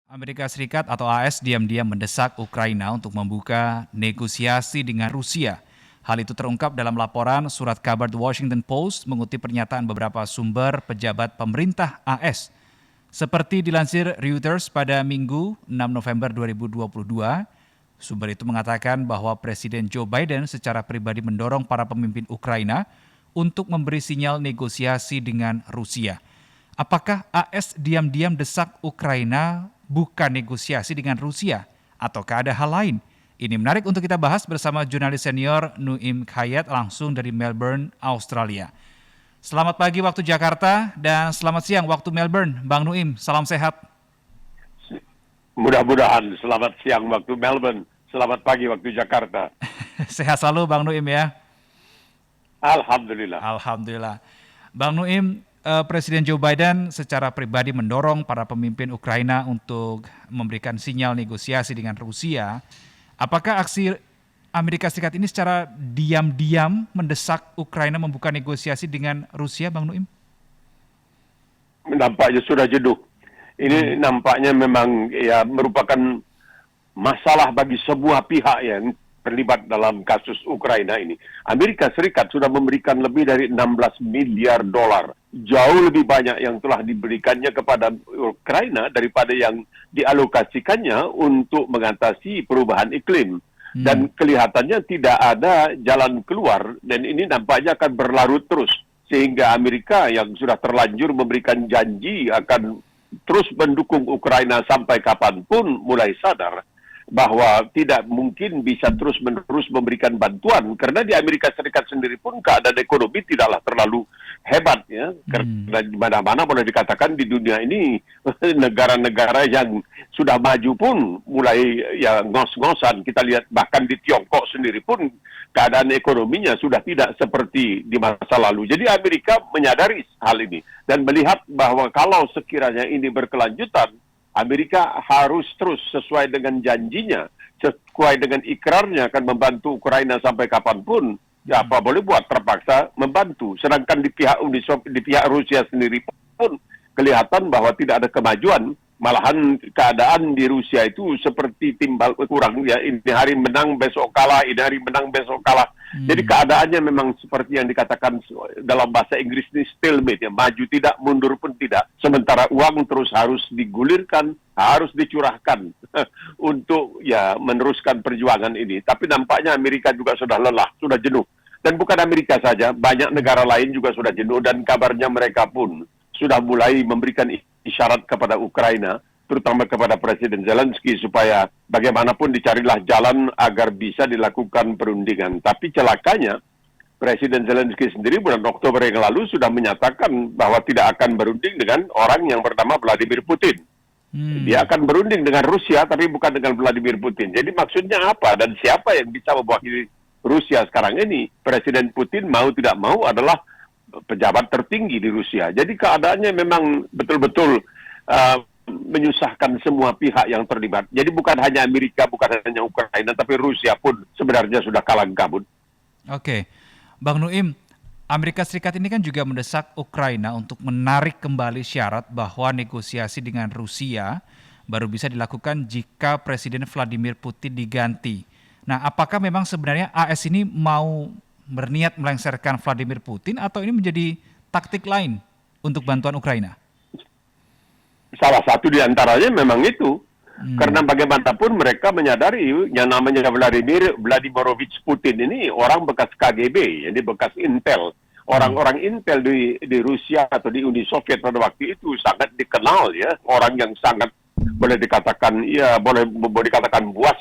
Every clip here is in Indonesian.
Amerika Serikat atau AS diam-diam mendesak Ukraina untuk membuka negosiasi dengan Rusia. Hal itu terungkap dalam laporan surat kabar The Washington Post mengutip pernyataan beberapa sumber pejabat pemerintah AS. Seperti dilansir Reuters pada Minggu 6 November 2022, sumber itu mengatakan bahwa Presiden Joe Biden secara pribadi mendorong para pemimpin Ukraina untuk memberi sinyal negosiasi dengan Rusia. Apakah AS diam-diam desak Ukraina bukan negosiasi dengan Rusia? Ataukah ada hal lain? Ini menarik untuk kita bahas bersama jurnalis senior Nuim Khayat langsung dari Melbourne, Australia. Selamat pagi waktu Jakarta dan selamat siang waktu Melbourne. Bang Nuim, salam sehat. Mudah-mudahan selamat siang waktu Melbourne, selamat pagi waktu Jakarta. Sehat selalu Bang Nuim ya. Alhamdulillah. Alhamdulillah. Bang Nuim, Presiden Joe Biden secara pribadi mendorong para pemimpin Ukraina untuk memberikan sinyal negosiasi dengan Rusia. Apakah aksi Amerika Serikat ini secara diam-diam mendesak Ukraina membuka negosiasi dengan Rusia, Bang Nuim? Nampaknya sudah jenuh. Ini nampaknya memang ya merupakan masalah bagi semua pihak yang terlibat dalam kasus Ukraina ini. Amerika Serikat sudah memberikan lebih dari 16 miliar dolar. Jauh lebih banyak yang telah diberikannya kepada Ukraina daripada yang dialokasikannya untuk mengatasi perubahan iklim. Dan kelihatannya tidak ada jalan keluar dan ini nampaknya akan berlarut terus. Sehingga Amerika yang sudah terlanjur memberikan janji akan terus mendukung Ukraina sampai kapanpun mulai sadar bahwa tidak mungkin bisa terus-menerus memberikan bantuan karena di Amerika Serikat sendiri pun keadaan ekonomi tidaklah terlalu hebat ya karena di mana-mana boleh dikatakan di dunia ini negara-negara yang sudah maju pun mulai ya ngos-ngosan. Kita lihat bahkan di Tiongkok sendiri pun keadaan ekonominya sudah tidak seperti di masa lalu. Jadi Amerika menyadari hal ini dan melihat bahwa kalau sekiranya ini berkelanjutan, Amerika harus terus sesuai dengan janjinya, sesuai dengan ikrarnya akan membantu Ukraina sampai kapanpun. Ya apa boleh buat, terpaksa membantu. Sedangkan di pihak Rusia sendiri pun kelihatan bahwa tidak ada kemajuan. Malahan keadaan di Rusia itu seperti timbal kurang ya, ini hari menang besok kalah, ini hari menang besok kalah. Jadi keadaannya memang seperti yang dikatakan dalam bahasa Inggris ini stalemate ya, maju tidak, mundur pun tidak. Sementara uang terus harus digulirkan, harus dicurahkan untuk ya meneruskan perjuangan ini. Tapi nampaknya Amerika juga sudah lelah, sudah jenuh. Dan bukan Amerika saja, banyak negara lain juga sudah jenuh dan kabarnya mereka pun sudah mulai memberikan isyarat kepada Ukraina, terutama kepada Presiden Zelensky, supaya bagaimanapun dicarilah jalan agar bisa dilakukan perundingan. Tapi celakanya, Presiden Zelensky sendiri bulan Oktober yang lalu sudah menyatakan bahwa tidak akan berunding dengan orang yang bernama Vladimir Putin. Dia akan berunding dengan Rusia, tapi bukan dengan Vladimir Putin. Jadi maksudnya apa dan siapa yang bisa mewakili Rusia sekarang ini? Presiden Putin mau tidak mau adalah pejabat tertinggi di Rusia. Jadi keadaannya memang betul-betul menyusahkan semua pihak yang terlibat. Jadi bukan hanya Amerika, bukan hanya Ukraina, tapi Rusia pun sebenarnya sudah kalang kabut. Oke, Bang Nuim, Amerika Serikat ini kan juga mendesak Ukraina untuk menarik kembali syarat bahwa negosiasi dengan Rusia baru bisa dilakukan jika Presiden Vladimir Putin diganti. Nah, apakah memang sebenarnya AS ini mau berniat melengsarkan Vladimir Putin atau ini menjadi taktik lain untuk bantuan Ukraina? Salah satu di antaranya memang itu. Karena bagaimanapun mereka menyadari yang namanya Vladimirovich Putin ini orang bekas KGB, jadi bekas Intel. Orang-orang Intel di Rusia atau di Uni Soviet pada waktu itu sangat dikenal ya, orang yang sangat boleh dikatakan ya boleh dikatakan buas,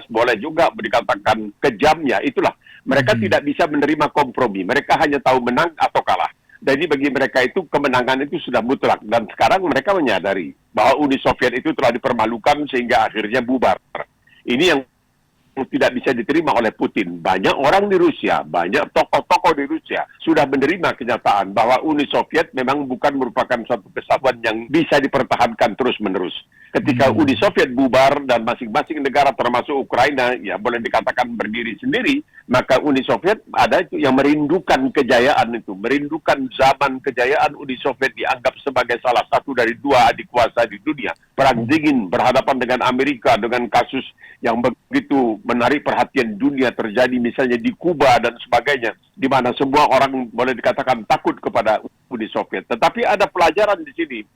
boleh juga dikatakan kejam ya, itulah. Mereka tidak bisa menerima kompromi. Mereka hanya tahu menang atau kalah. Jadi bagi mereka itu kemenangan itu sudah mutlak. Dan sekarang mereka menyadari bahwa Uni Soviet itu telah dipermalukan sehingga akhirnya bubar. Ini yang tidak bisa diterima oleh Putin. Banyak orang di Rusia, banyak tokoh-tokoh di Rusia sudah menerima kenyataan bahwa Uni Soviet memang bukan merupakan suatu kesatuan yang bisa dipertahankan terus-menerus. Ketika Uni Soviet bubar dan masing-masing negara termasuk Ukraina ya boleh dikatakan berdiri sendiri, maka Uni Soviet ada itu yang merindukan kejayaan itu, merindukan zaman kejayaan Uni Soviet dianggap sebagai salah satu dari dua adik kuasa di dunia. Perang dingin berhadapan dengan Amerika dengan kasus yang begitu menarik perhatian dunia terjadi misalnya di Kuba dan sebagainya, di mana semua orang boleh dikatakan takut kepada Uni Soviet. Tetapi ada pelajaran di sini,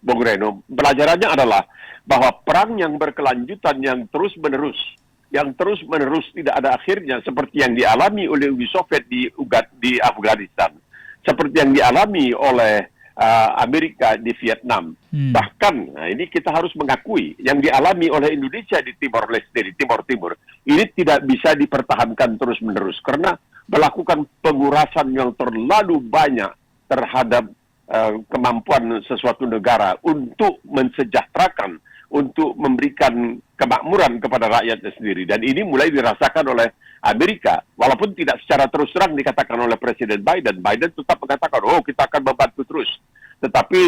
Bung Reno. Pelajarannya adalah bahwa perang yang berkelanjutan yang terus-menerus tidak ada akhirnya seperti yang dialami oleh Uni Soviet di Afghanistan, seperti yang dialami oleh Amerika di Vietnam. Bahkan, nah ini kita harus mengakui, yang dialami oleh Indonesia di Timor Leste, di Timor Timur, ini tidak bisa dipertahankan terus-menerus karena melakukan pengurasan yang terlalu banyak terhadap kemampuan sesuatu negara untuk mensejahterakan, untuk memberikan kemakmuran kepada rakyatnya sendiri. Dan ini mulai dirasakan oleh Amerika, walaupun tidak secara terus terang dikatakan oleh Presiden Biden. Biden tetap mengatakan, kita akan membantu terus. Tetapi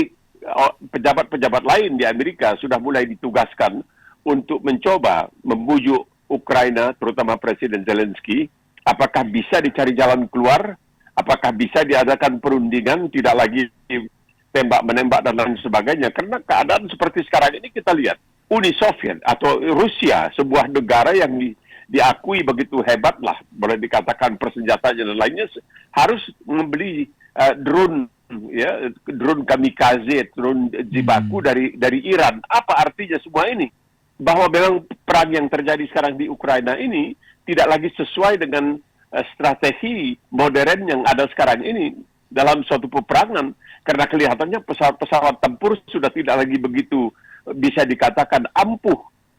pejabat-pejabat lain di Amerika sudah mulai ditugaskan untuk mencoba membujuk Ukraina, terutama Presiden Zelensky, apakah bisa dicari jalan keluar, apakah bisa diadakan perundingan, tidak lagi tembak-menembak dan lain sebagainya. Karena keadaan seperti sekarang ini kita lihat, Uni Soviet atau Rusia, sebuah negara yang diakui begitu hebat lah, boleh dikatakan persenjataannya dan lainnya, harus membeli drone kamikaze, drone jibaku dari Iran. Apa artinya semua ini? Bahwa memang perang yang terjadi sekarang di Ukraina ini tidak lagi sesuai dengan strategi modern yang ada sekarang ini dalam suatu peperangan, karena kelihatannya pesawat-pesawat tempur sudah tidak lagi begitu bisa dikatakan ampuh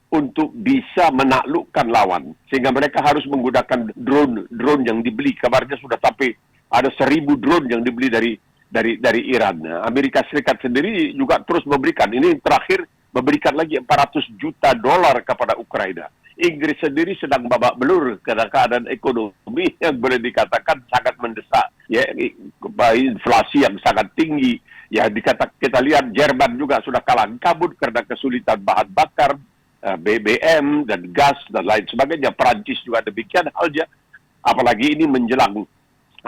untuk bisa menaklukkan lawan, sehingga mereka harus menggunakan drone yang dibeli. Kabarnya sudah sampai ada 1.000 drone yang dibeli dari Iran. Nah, Amerika Serikat sendiri juga terus memberikan. Ini terakhir memberikan lagi $400 juta kepada Ukraina. Inggris sendiri sedang babak belur karena keadaan ekonomi yang boleh dikatakan sangat mendesak, ya, inflasi yang sangat tinggi. Ya, kita lihat Jerman juga sudah kalang kabut karena kesulitan bahan bakar, BBM dan gas dan lain sebagainya. Perancis juga demikian halnya, apalagi ini menjelang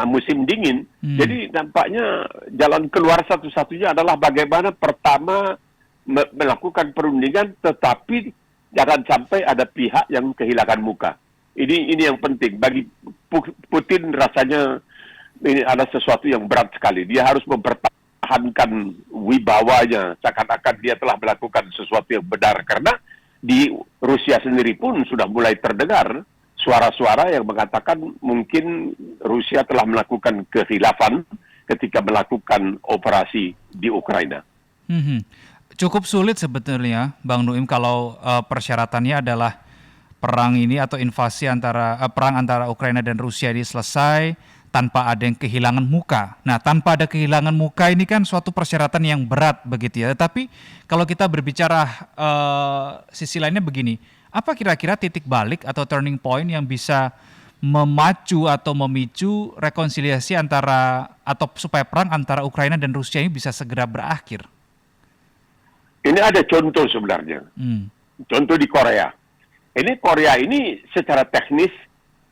musim dingin. Jadi nampaknya jalan keluar satu-satunya adalah bagaimana pertama melakukan perundingan, tetapi jangan sampai ada pihak yang kehilangan muka. Ini yang penting. Bagi Putin rasanya ini ada sesuatu yang berat sekali. Dia harus mempertahankan wibawanya, seakan-akan dia telah melakukan sesuatu yang benar. Karena di Rusia sendiri pun sudah mulai terdengar suara-suara yang mengatakan mungkin Rusia telah melakukan kehilafan ketika melakukan operasi di Ukraina. Cukup sulit sebetulnya, Bang Nuim, kalau persyaratannya adalah perang ini atau perang antara Ukraina dan Rusia ini selesai tanpa ada yang kehilangan muka. Nah, tanpa ada kehilangan muka ini kan suatu persyaratan yang berat begitu ya. Tapi kalau kita berbicara sisi lainnya begini, apa kira-kira titik balik atau turning point yang bisa memacu atau memicu rekonsiliasi atau supaya perang antara Ukraina dan Rusia ini bisa segera berakhir? Ini ada contoh sebenarnya. Contoh di Korea. Korea ini secara teknis,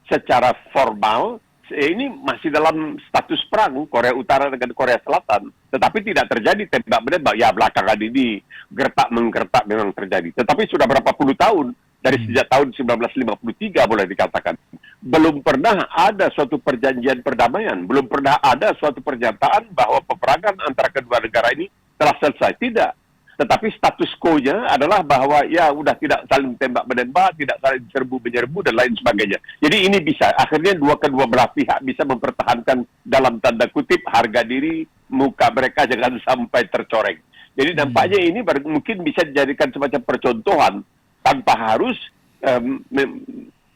secara formal, ini masih dalam status perang Korea Utara dengan Korea Selatan. Tetapi tidak terjadi tembak-menembak. Ya, belakangan ini gertak-menggertak memang terjadi. Tetapi sudah berapa puluh tahun, dari sejak tahun 1953 boleh dikatakan. Belum pernah ada suatu perjanjian perdamaian. Belum pernah ada suatu pernyataan bahwa peperangan antara kedua negara ini telah selesai. Tidak. Tetapi status quo-nya adalah bahwa ya udah tidak saling tembak-menembak, tidak saling serbu-menyerbu dan lain sebagainya. Jadi ini bisa, akhirnya kedua belah pihak bisa mempertahankan dalam tanda kutip harga diri, muka mereka jangan sampai tercoreng. Jadi nampaknya ini mungkin bisa dijadikan semacam percontohan tanpa harus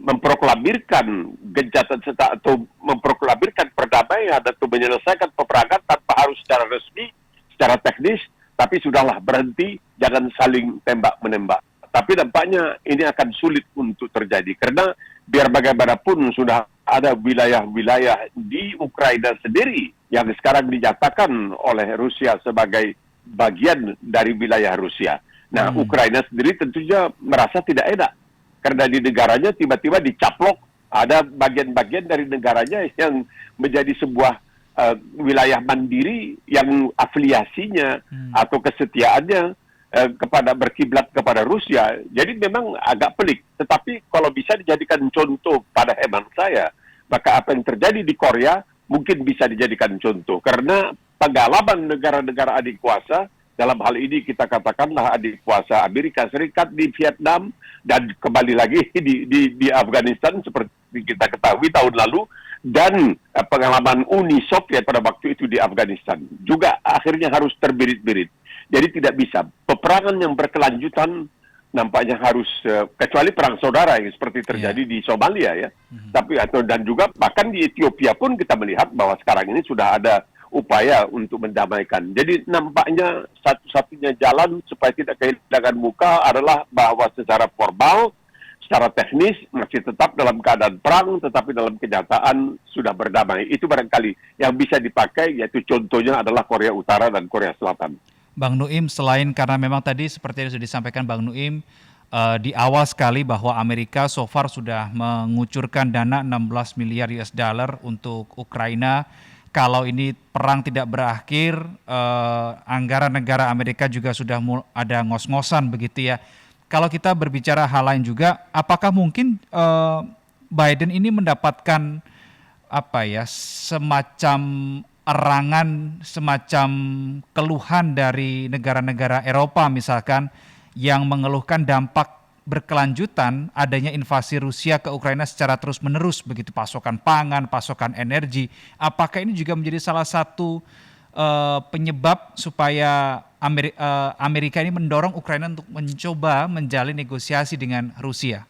memproklamirkan gencatan atau memproklamirkan perdamaian atau menyelesaikan peperangan tanpa harus secara resmi, secara teknis. Tapi sudahlah berhenti, jangan saling tembak-menembak. Tapi nampaknya ini akan sulit untuk terjadi. Karena biar bagaimanapun sudah ada wilayah-wilayah di Ukraina sendiri yang sekarang dinyatakan oleh Rusia sebagai bagian dari wilayah Rusia. Nah, Ukraina sendiri tentunya merasa tidak enak karena di negaranya tiba-tiba dicaplok ada bagian-bagian dari negaranya yang menjadi sebuah wilayah mandiri yang afiliasinya atau kesetiaannya kepada berkiblat kepada Rusia. Jadi memang agak pelik. Tetapi kalau bisa dijadikan contoh pada hemat saya, maka apa yang terjadi di Korea mungkin bisa dijadikan contoh. Karena pengalaman negara-negara adik kuasa, dalam hal ini kita katakanlah adik kuasa Amerika Serikat di Vietnam, dan kembali lagi di Afghanistan seperti kita ketahui tahun lalu, dan pengalaman Uni Soviet pada waktu itu di Afghanistan juga akhirnya harus terbirit-birit. Jadi tidak bisa. Peperangan yang berkelanjutan nampaknya harus, kecuali perang saudara yang seperti terjadi di Somalia ya. Tapi dan juga bahkan di Ethiopia pun kita melihat bahwa sekarang ini sudah ada upaya untuk mendamaikan. Jadi nampaknya satu-satunya jalan supaya tidak kehilangan muka adalah bahwa secara formal, secara teknis masih tetap dalam keadaan perang, tetapi dalam kenyataan sudah berdamai. Itu barangkali yang bisa dipakai, yaitu contohnya adalah Korea Utara dan Korea Selatan. Bang Nuim, selain karena memang tadi seperti yang sudah disampaikan Bang Nuim, di awal sekali bahwa Amerika so far sudah mengucurkan dana 16 miliar US dollar untuk Ukraina. Kalau ini perang tidak berakhir, anggaran negara Amerika juga sudah ada ngos-ngosan begitu ya. Kalau kita berbicara hal lain juga, apakah mungkin Biden ini mendapatkan semacam erangan, semacam keluhan dari negara-negara Eropa misalkan yang mengeluhkan dampak berkelanjutan adanya invasi Rusia ke Ukraina secara terus-menerus begitu, pasokan pangan, pasokan energi. Apakah ini juga menjadi salah satu penyebab supaya Amerika ini mendorong Ukraina untuk mencoba menjalin negosiasi dengan Rusia?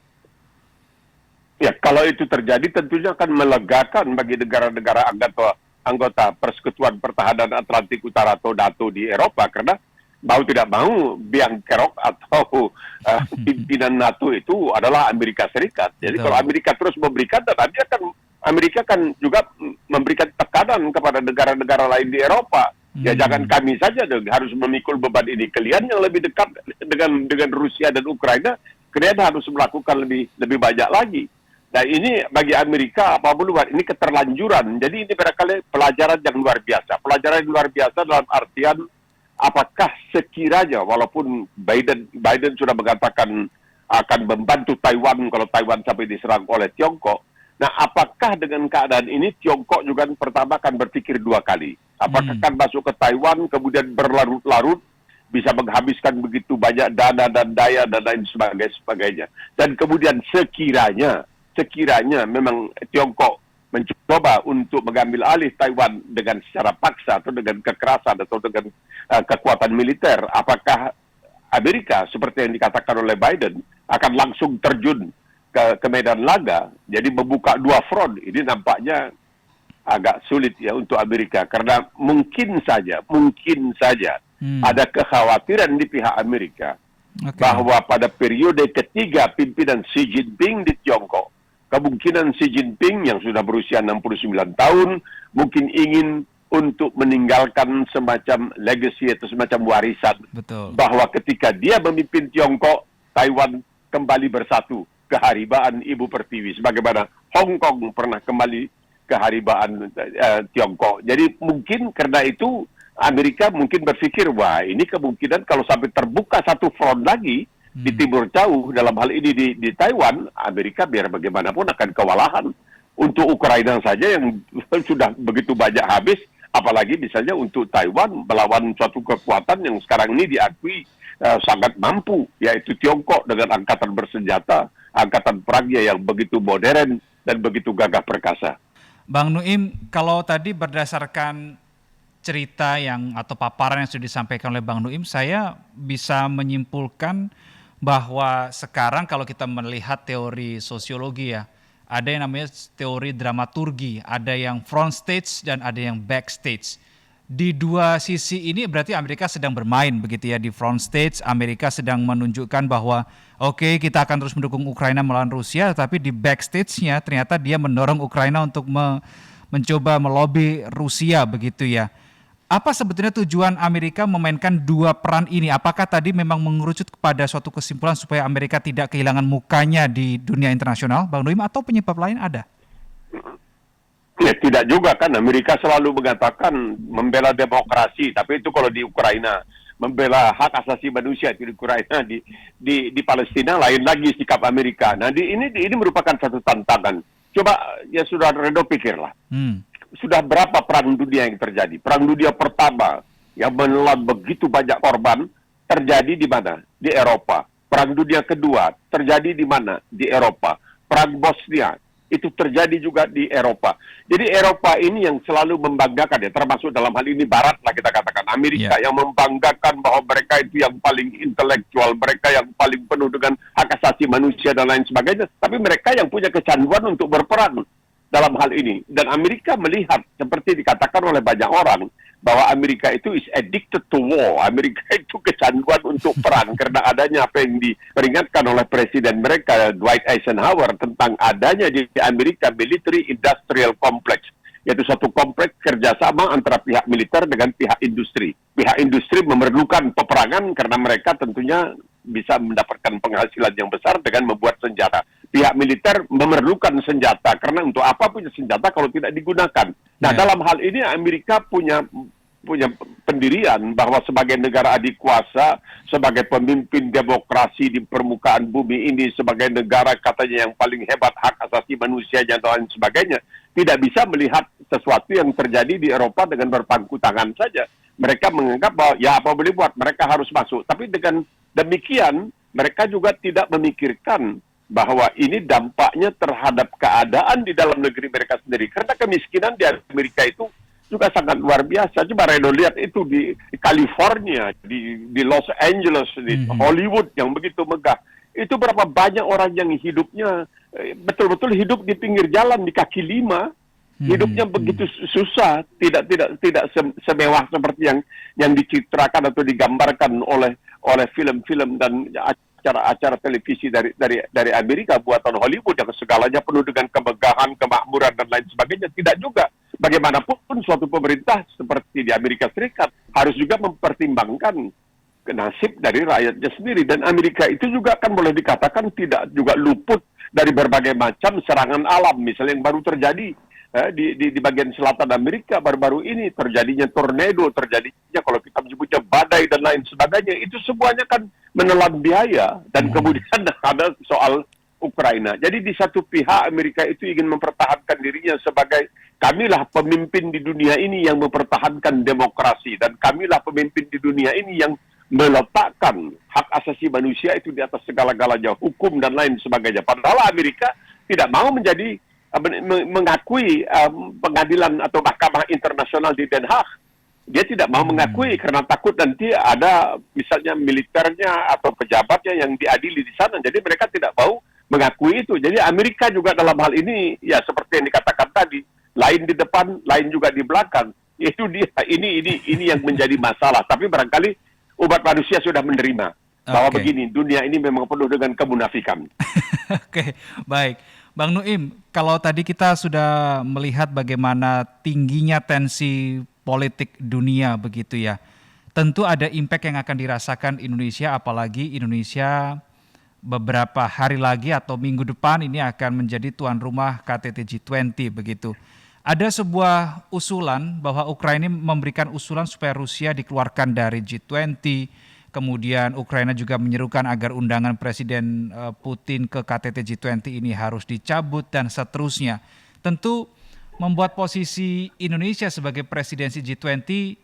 Ya, kalau itu terjadi tentunya akan melegakan bagi negara-negara anggota Persekutuan Pertahanan Atlantik Utara atau NATO di Eropa, karena mau tidak mau biang kerok atau pimpinan NATO itu adalah Amerika Serikat. Jadi kalau Amerika terus memberikan, dan Amerika kan juga memberikan tekanan kepada negara-negara lain di Eropa. Ya jangan kami saja dong harus memikul beban ini. Kalian yang lebih dekat dengan Rusia dan Ukraina, kalian harus melakukan lebih banyak lagi. Nah ini bagi Amerika apapun ini keterlanjuran. Jadi ini barangkali pelajaran yang luar biasa. Pelajaran yang luar biasa dalam artian apakah sekiranya walaupun Biden sudah mengatakan akan membantu Taiwan kalau Taiwan sampai diserang oleh Tiongkok. Nah apakah dengan keadaan ini Tiongkok juga pertama akan berpikir dua kali. Apakah akan masuk ke Taiwan kemudian berlarut-larut bisa menghabiskan begitu banyak dana dan daya dan lain sebagainya. Dan kemudian sekiranya memang Tiongkok mencoba untuk mengambil alih Taiwan dengan secara paksa atau dengan kekerasan atau dengan kekuatan militer, apakah Amerika seperti yang dikatakan oleh Biden akan langsung terjun ke medan laga, jadi membuka dua front? Ini nampaknya agak sulit ya untuk Amerika, karena mungkin saja ada kekhawatiran di pihak Amerika bahwa pada periode ketiga pimpinan Xi Jinping di Tiongkok, kemungkinan Xi Jinping yang sudah berusia 69 tahun mungkin ingin untuk meninggalkan semacam legacy atau semacam warisan. Betul. Bahwa ketika dia memimpin Tiongkok, Taiwan kembali bersatu ke haribaan Ibu Pertiwi, sebagaimana Hong Kong pernah kembali ke haribaan Tiongkok. Jadi mungkin karena itu Amerika mungkin berpikir, wah ini kemungkinan kalau sampai terbuka satu front lagi di timur jauh, dalam hal ini di Taiwan, Amerika biar bagaimanapun akan kewalahan. Untuk Ukraina saja yang sudah begitu banyak habis, apalagi misalnya untuk Taiwan melawan suatu kekuatan yang sekarang ini diakui sangat mampu, yaitu Tiongkok dengan angkatan bersenjata, angkatan perangnya yang begitu modern dan begitu gagah perkasa. Bang Nuim, kalau tadi berdasarkan cerita atau paparan yang sudah disampaikan oleh Bang Nuim, saya bisa menyimpulkan bahwa sekarang kalau kita melihat teori sosiologi ya, ada yang namanya teori dramaturgi, ada yang front stage dan ada yang backstage. Di dua sisi ini berarti Amerika sedang bermain begitu ya. Di front stage Amerika sedang menunjukkan bahwa oke, kita akan terus mendukung Ukraina melawan Rusia, tapi di backstage-nya ternyata dia mendorong Ukraina untuk mencoba melobi Rusia begitu ya. Apa sebetulnya tujuan Amerika memainkan dua peran ini? Apakah tadi memang mengerucut kepada suatu kesimpulan supaya Amerika tidak kehilangan mukanya di dunia internasional, Bang Nuim, atau penyebab lain ada? Ya, tidak juga kan, Amerika selalu mengatakan membela demokrasi, tapi itu kalau di Ukraina, membela hak asasi manusia di Ukraina, di Palestina lain lagi sikap Amerika. Nah, ini merupakan satu tantangan. Coba ya sudah Redo pikirlah. Sudah berapa perang dunia yang terjadi? Perang dunia pertama yang menelan begitu banyak korban terjadi di mana? Di Eropa. Perang dunia kedua terjadi di mana? Di Eropa. Perang Bosnia itu terjadi juga di Eropa. Jadi Eropa ini yang selalu membanggakan, ya, termasuk dalam hal ini Barat lah kita katakan, Amerika yang membanggakan bahwa mereka itu yang paling intelektual, mereka yang paling penuh dengan hak asasi manusia dan lain sebagainya. Tapi mereka yang punya kecanduan untuk berperang dalam hal ini. Dan Amerika melihat, seperti dikatakan oleh banyak orang, bahwa Amerika itu is addicted to war. Amerika itu kecanduan untuk perang karena adanya apa yang diperingatkan oleh presiden mereka, Dwight Eisenhower, tentang adanya di Amerika military industrial complex, yaitu satu kompleks kerjasama antara pihak militer dengan pihak industri. Pihak industri memerlukan peperangan karena mereka tentunya bisa mendapatkan penghasilan yang besar dengan membuat senjata. Pihak militer memerlukan senjata karena untuk apa punya senjata kalau tidak digunakan. Nah, dalam hal ini Amerika punya pendirian bahwa sebagai negara adik kuasa, sebagai pemimpin demokrasi di permukaan bumi ini, sebagai negara katanya yang paling hebat hak asasi manusia dan lain sebagainya, tidak bisa melihat sesuatu yang terjadi di Eropa dengan berpangku tangan saja. Mereka menganggap bahwa ya apa boleh buat, mereka harus masuk. Tapi dengan demikian, mereka juga tidak memikirkan bahwa ini dampaknya terhadap keadaan di dalam negeri mereka sendiri. Karena kemiskinan di Amerika itu juga sangat luar biasa. Coba Redo lihat itu di California, di Los Angeles, di Hollywood yang begitu megah. Itu berapa banyak orang yang hidupnya betul-betul hidup di pinggir jalan, di kaki lima. Hidupnya begitu susah, tidak semewah seperti yang dicitrakan atau digambarkan oleh film-film dan acara-acara televisi dari Amerika buatan Hollywood yang segalanya penuh dengan kemegahan, kemakmuran dan lain sebagainya. Tidak juga. Bagaimanapun suatu pemerintah seperti di Amerika Serikat harus juga mempertimbangkan nasib dari rakyatnya sendiri. Dan Amerika itu juga kan boleh dikatakan tidak juga luput dari berbagai macam serangan alam. Misalnya yang baru terjadi di bagian selatan Amerika baru-baru ini, terjadinya tornado, terjadinya kalau kita menyebutnya badai dan lain sebagainya. Itu semuanya kan menelan biaya. Dan kemudian ada soal Ukraina. Jadi di satu pihak Amerika itu ingin mempertahankan dirinya sebagai kamilah pemimpin di dunia ini yang mempertahankan demokrasi, dan kamilah pemimpin di dunia ini yang meletakkan hak asasi manusia itu di atas segala-galanya, hukum dan lain sebagainya. Padahal Amerika tidak mau mengakui pengadilan atau mahkamah internasional di Den Haag. Dia tidak mau mengakui karena takut nanti ada misalnya militernya atau pejabatnya yang diadili di sana. Jadi mereka tidak mau mengakui itu. Jadi Amerika juga dalam hal ini ya seperti yang dikatakan tadi, lain di depan, lain juga di belakang. Itu dia, ini yang menjadi masalah. Tapi barangkali umat manusia sudah menerima bahwa begini, dunia ini memang penuh dengan kemunafikan. Oke, baik. Bang Nuim, kalau tadi kita sudah melihat bagaimana tingginya tensi politik dunia begitu ya, tentu ada impact yang akan dirasakan Indonesia, apalagi Indonesia beberapa hari lagi atau minggu depan ini akan menjadi tuan rumah KTT G20 begitu. Ada sebuah usulan bahwa Ukraina memberikan usulan supaya Rusia dikeluarkan dari G20, kemudian Ukraina juga menyerukan agar undangan Presiden Putin ke KTT G20 ini harus dicabut dan seterusnya. Tentu membuat posisi Indonesia sebagai presidensi G20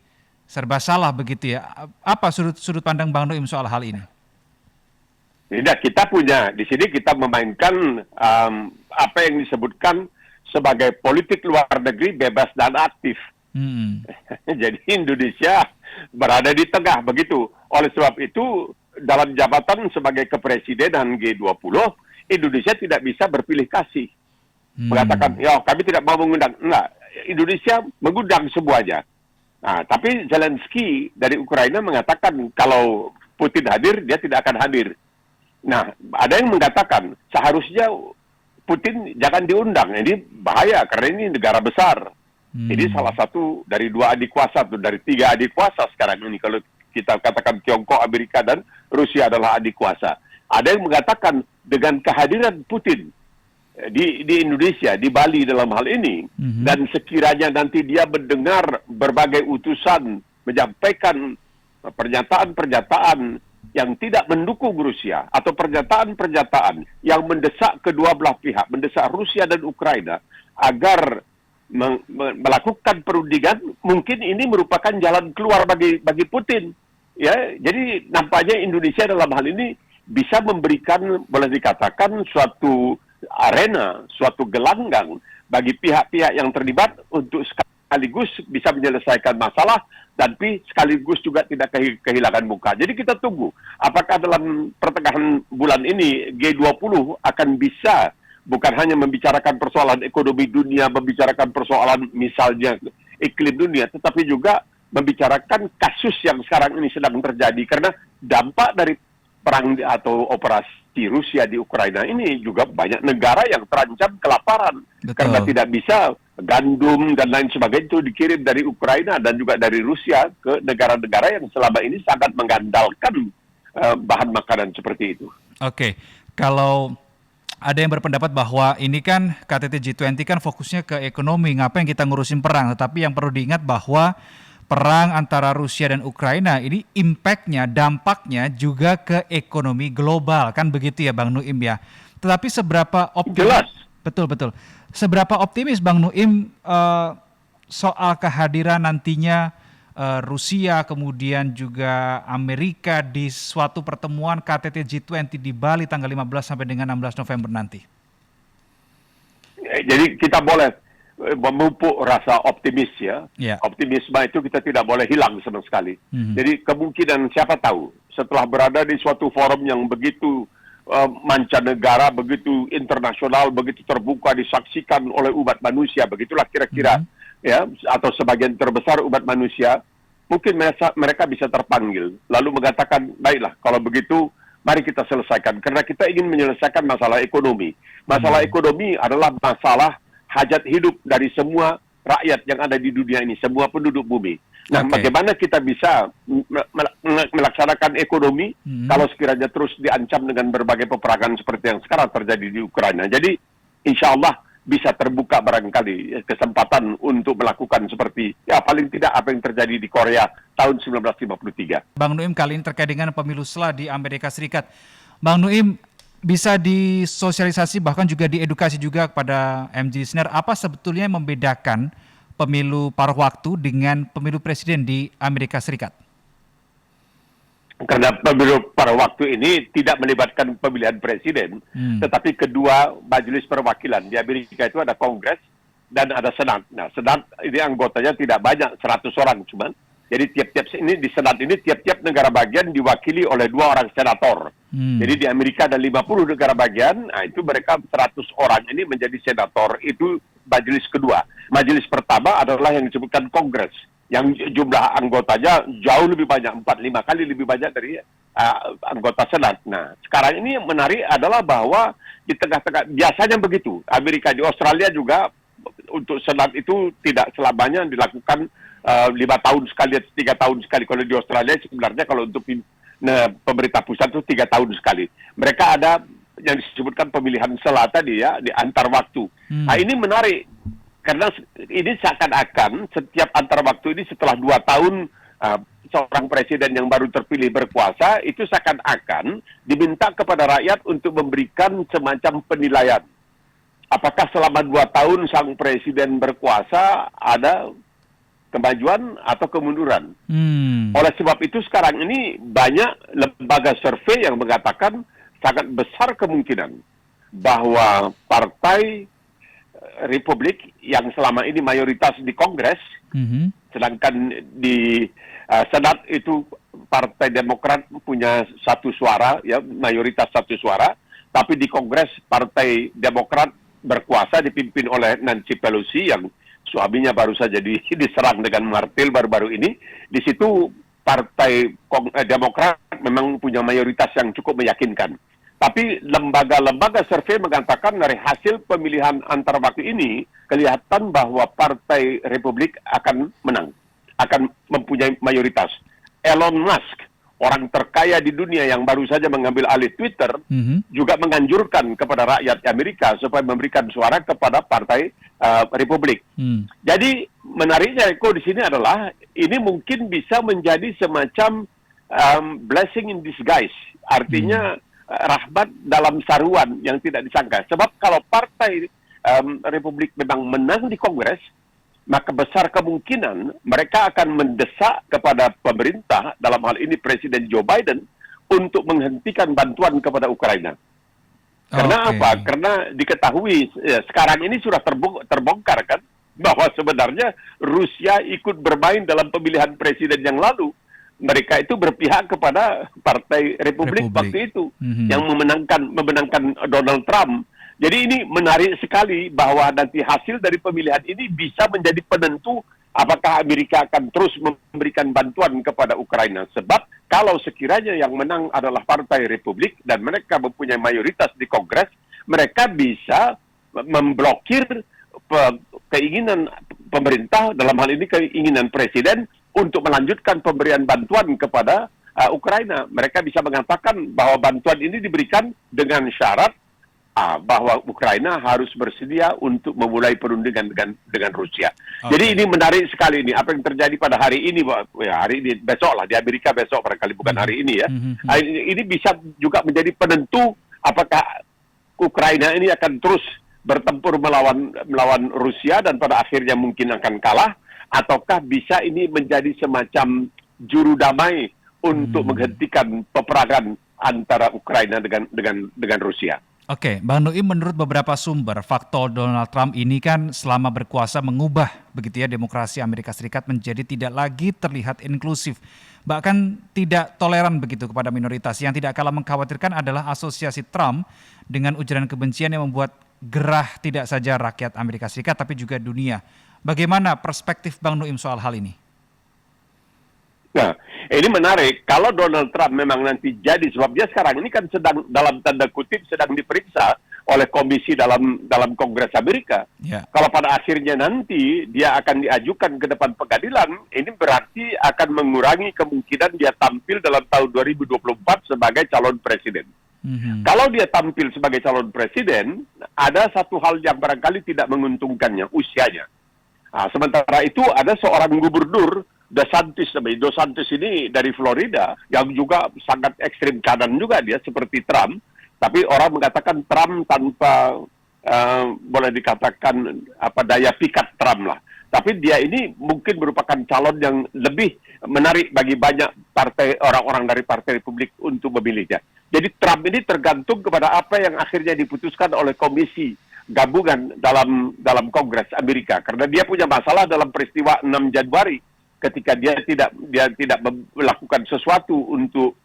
serba salah begitu ya. Apa sudut pandang Bang Nuim soal hal ini? Tidak, kita punya di sini kita memainkan apa yang disebutkan sebagai politik luar negeri bebas dan aktif. Jadi Indonesia berada di tengah begitu. Oleh sebab itu dalam jabatan sebagai kepresidenan G20, Indonesia tidak bisa berpilih kasih. Mengatakan, ya kami tidak mau mengundang. Enggak, Indonesia mengundang semuanya. Nah, tapi Zelensky dari Ukraina mengatakan kalau Putin hadir, dia tidak akan hadir. Nah, ada yang mengatakan seharusnya Putin jangan diundang. Ini bahaya karena ini negara besar. Ini salah satu dari 2 adik kuasa, atau dari 3 adik kuasa sekarang ini. Kalau kita katakan Tiongkok, Amerika, dan Rusia adalah adik kuasa. Ada yang mengatakan dengan kehadiran Putin di Indonesia, di Bali dalam hal ini, dan sekiranya nanti dia mendengar berbagai utusan menyampaikan pernyataan-pernyataan yang tidak mendukung Rusia, atau pernyataan-pernyataan yang mendesak kedua belah pihak, mendesak Rusia dan Ukraina agar melakukan perundingan, mungkin ini merupakan jalan keluar bagi Putin. Ya, jadi nampaknya Indonesia dalam hal ini bisa memberikan, boleh dikatakan, suatu arena, suatu gelanggang bagi pihak-pihak yang terlibat untuk sekaligus bisa menyelesaikan masalah, tapi sekaligus juga tidak kehilangan muka. Jadi kita tunggu, apakah dalam pertengahan bulan ini G20 akan bisa bukan hanya membicarakan persoalan ekonomi dunia, membicarakan persoalan misalnya iklim dunia, tetapi juga membicarakan kasus yang sekarang ini sedang terjadi. Karena dampak dari perang atau operasi Rusia di Ukraina ini juga banyak negara yang terancam kelaparan. Betul. Karena tidak bisa gandum dan lain sebagainya itu dikirim dari Ukraina dan juga dari Rusia ke negara-negara yang selama ini sangat mengandalkan bahan makanan seperti itu. Oke, kalau ada yang berpendapat bahwa ini kan KTT G20 kan fokusnya ke ekonomi, ngapain kita ngurusin perang? Tetapi yang perlu diingat bahwa perang antara Rusia dan Ukraina ini impact-nya, dampaknya juga ke ekonomi global, kan begitu ya Bang Nuim ya. Tetapi seberapa optimis? Jelas. Betul. Seberapa optimis Bang Nuim soal kehadiran nantinya Rusia kemudian juga Amerika di suatu pertemuan KTT G20 di Bali tanggal 15 sampai dengan 16 November nanti? Jadi kita boleh memupuk rasa optimis ya. Yeah. Optimisme itu kita tidak boleh hilang sama sekali. Jadi kemungkinan siapa tahu setelah berada di suatu forum yang begitu mancanegara, begitu internasional, begitu terbuka disaksikan oleh umat manusia, begitulah kira-kira ya, atau sebagian terbesar umat manusia, mungkin mereka bisa terpanggil lalu mengatakan, baiklah kalau begitu mari kita selesaikan, karena kita ingin menyelesaikan masalah ekonomi. Masalah ekonomi adalah masalah hajat hidup dari semua rakyat yang ada di dunia ini, semua penduduk bumi. Nah, bagaimana kita bisa melaksanakan ekonomi kalau sekiranya terus diancam dengan berbagai peperangan seperti yang sekarang terjadi di Ukraina. Jadi insya Allah bisa terbuka barangkali kesempatan untuk melakukan seperti ya paling tidak apa yang terjadi di Korea tahun 1953. Bang Nuim, kali ini terkait dengan pemilu SLA di Amerika Serikat. Bang Nuim, bisa disosialisasi bahkan juga diedukasi juga kepada MG Listener apa sebetulnya yang membedakan pemilu paruh waktu dengan pemilu presiden di Amerika Serikat? Karena pemilu paruh waktu ini tidak melibatkan pemilihan presiden, tetapi kedua majelis perwakilan. Di Amerika itu ada Kongres dan ada Senat. Nah, Senat ini anggotanya tidak banyak, 100 orang cuman. Jadi di Senat ini tiap-tiap negara bagian diwakili oleh 2 orang senator. Jadi di Amerika ada 50 negara bagian, nah itu mereka 100 orang ini menjadi senator. Itu majelis kedua. Majelis pertama adalah yang disebutkan Kongres, yang jumlah anggotanya jauh lebih banyak, 4-5 kali lebih banyak dari anggota Senat. Nah, sekarang ini yang menarik adalah bahwa di tengah-tengah, biasanya begitu, Amerika, di Australia juga untuk Senat itu tidak selamanya dilakukan 5 tahun sekali atau 3 tahun sekali. Kalau di Australia sebenarnya kalau untuk pemerintah pusat itu 3 tahun sekali. Mereka ada yang disebutkan pemilihan SLA tadi ya, di antar waktu. Nah, ini menarik. Karena ini seakan-akan setiap antar waktu ini setelah 2 tahun seorang presiden yang baru terpilih berkuasa, itu seakan-akan diminta kepada rakyat untuk memberikan semacam penilaian. Apakah selama 2 tahun sang presiden berkuasa ada kemajuan atau kemunduran? Oleh sebab itu sekarang ini banyak lembaga survei yang mengatakan sangat besar kemungkinan bahwa partai Republik yang selama ini mayoritas di Kongres, sedangkan di Senat itu Partai Demokrat punya 1 suara, ya mayoritas 1 suara, tapi di Kongres Partai Demokrat berkuasa dipimpin oleh Nancy Pelosi yang suaminya baru saja diserang dengan martil baru-baru ini. Di situ Partai Demokrat memang punya mayoritas yang cukup meyakinkan. Tapi lembaga-lembaga survei mengatakan dari hasil pemilihan antar waktu ini, kelihatan bahwa Partai Republik akan menang, akan mempunyai mayoritas. Elon Musk, orang terkaya di dunia yang baru saja mengambil alih Twitter, juga menganjurkan kepada rakyat Amerika supaya memberikan suara kepada Partai Republik. Jadi menariknya Eko di sini adalah ini mungkin bisa menjadi semacam blessing in disguise, artinya rahmat dalam saruan yang tidak disangka. Sebab kalau Partai Republik memang menang di Kongres, maka besar kemungkinan mereka akan mendesak kepada pemerintah, dalam hal ini Presiden Joe Biden, untuk menghentikan bantuan kepada Ukraina. Karena apa? Karena diketahui sekarang ini sudah terbongkar kan, bahwa sebenarnya Rusia ikut bermain dalam pemilihan presiden yang lalu. Mereka itu berpihak kepada Partai Republik waktu itu yang memenangkan Donald Trump. Jadi ini menarik sekali bahwa nanti hasil dari pemilihan ini bisa menjadi penentu apakah Amerika akan terus memberikan bantuan kepada Ukraina. Sebab kalau sekiranya yang menang adalah Partai Republik dan mereka mempunyai mayoritas di Kongres, mereka bisa memblokir keinginan pemerintah, dalam hal ini keinginan presiden, untuk melanjutkan pemberian bantuan kepada Ukraina. Mereka bisa mengatakan bahwa bantuan ini diberikan dengan syarat bahwa Ukraina harus bersedia untuk memulai perundingan dengan Rusia. Jadi ini menarik sekali ini apa yang terjadi pada hari ini, hari ini besok lah di Amerika besok barangkali bukan hari ini ya. Ini bisa juga menjadi penentu apakah Ukraina ini akan terus bertempur melawan Rusia dan pada akhirnya mungkin akan kalah, ataukah bisa ini menjadi semacam juru damai untuk menghentikan peperangan antara Ukraina dengan Rusia. Oke, Bang Nuim, menurut beberapa sumber, faktor Donald Trump ini kan selama berkuasa mengubah begitu ya demokrasi Amerika Serikat menjadi tidak lagi terlihat inklusif, bahkan tidak toleran begitu kepada minoritas. Yang tidak kalah mengkhawatirkan adalah asosiasi Trump dengan ujaran kebencian yang membuat gerah tidak saja rakyat Amerika Serikat tapi juga dunia. Bagaimana perspektif Bang Nuim soal hal ini? Nah, ini menarik. Kalau Donald Trump memang nanti jadi, sebab dia sekarang ini kan sedang dalam tanda kutip sedang diperiksa oleh komisi dalam Kongres Amerika. Kalau pada akhirnya nanti dia akan diajukan ke depan pengadilan, ini berarti akan mengurangi kemungkinan dia tampil dalam tahun 2024 sebagai calon presiden. Kalau dia tampil sebagai calon presiden, ada satu hal yang barangkali tidak menguntungkannya, usianya. Sementara itu ada seorang gubernur, DeSantis ini dari Florida, yang juga sangat ekstrim kanan juga dia seperti Trump, tapi orang mengatakan Trump tanpa boleh dikatakan daya pikat Trump lah. Tapi dia ini mungkin merupakan calon yang lebih menarik bagi banyak partai orang-orang dari Partai Republik untuk memilihnya. Jadi Trump ini tergantung kepada apa yang akhirnya diputuskan oleh komisi gabungan dalam Kongres Amerika, karena dia punya masalah dalam peristiwa 6 Januari ketika dia tidak melakukan sesuatu untuk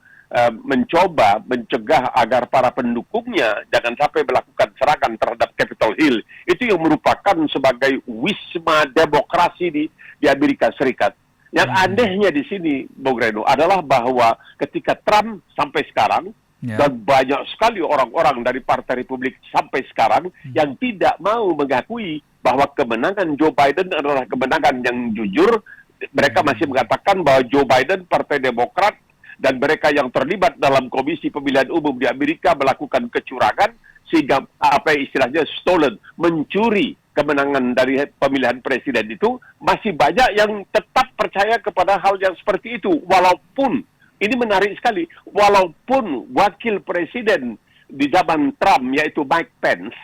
mencoba mencegah agar para pendukungnya jangan sampai melakukan serangan terhadap Capitol Hill. Itu yang merupakan sebagai wisma demokrasi di Amerika Serikat. Yang anehnya di sini, Bung Reno, adalah bahwa ketika Trump sampai sekarang, dan banyak sekali orang-orang dari Partai Republik sampai sekarang yang tidak mau mengakui bahwa kemenangan Joe Biden adalah kemenangan yang jujur. Mereka masih mengatakan bahwa Joe Biden, Partai Demokrat, dan mereka yang terlibat dalam Komisi Pemilihan Umum di Amerika melakukan kecurangan, sehingga istilahnya stolen, mencuri kemenangan dari pemilihan presiden itu, masih banyak yang tetap percaya kepada hal yang seperti itu. Walaupun, ini menarik sekali, walaupun wakil presiden di zaman Trump, yaitu Mike Pence,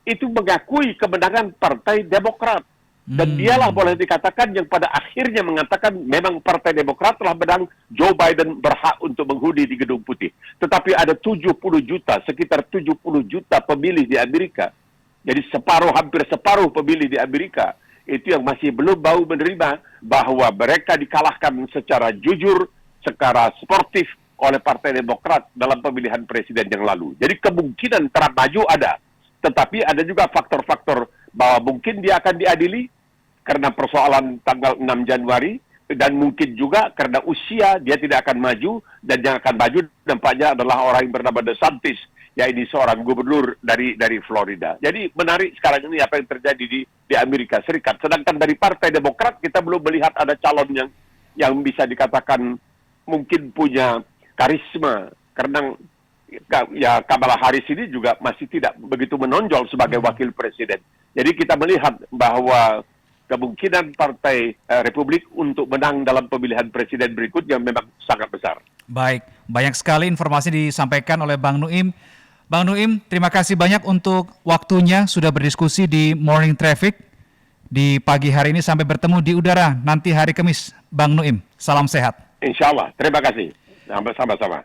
itu mengakui kemenangan Partai Demokrat. Dan dialah boleh dikatakan yang pada akhirnya mengatakan memang Partai Demokrat telah menang, Joe Biden berhak untuk menghuni di Gedung Putih. Tetapi ada 70 juta, sekitar 70 juta pemilih di Amerika. Jadi hampir separuh pemilih di Amerika itu yang masih belum mau menerima bahwa mereka dikalahkan secara jujur, secara sportif oleh Partai Demokrat dalam pemilihan presiden yang lalu. Jadi kemungkinan Trump maju ada. Tetapi ada juga faktor-faktor bahwa mungkin dia akan diadili karena persoalan tanggal 6 Januari, dan mungkin juga karena usia dia tidak akan maju, dan yang akan maju nampaknya adalah orang yang bernama DeSantis, yaitu seorang gubernur dari Florida. Jadi menarik sekarang ini apa yang terjadi di Amerika Serikat. Sedangkan dari Partai Demokrat kita belum melihat ada calon yang bisa dikatakan mungkin punya karisma, karena ya Kamala Harris ini juga masih tidak begitu menonjol sebagai wakil presiden. Jadi kita melihat bahwa kemungkinan Partai Republik untuk menang dalam pemilihan presiden berikutnya memang sangat besar. Baik, banyak sekali informasi disampaikan oleh Bang Nuim. Bang Nuim, terima kasih banyak untuk waktunya sudah berdiskusi di Morning Traffic di pagi hari ini. Sampai bertemu di udara nanti hari Kamis. Bang Nuim, salam sehat. Insya Allah, terima kasih. Sama-sama.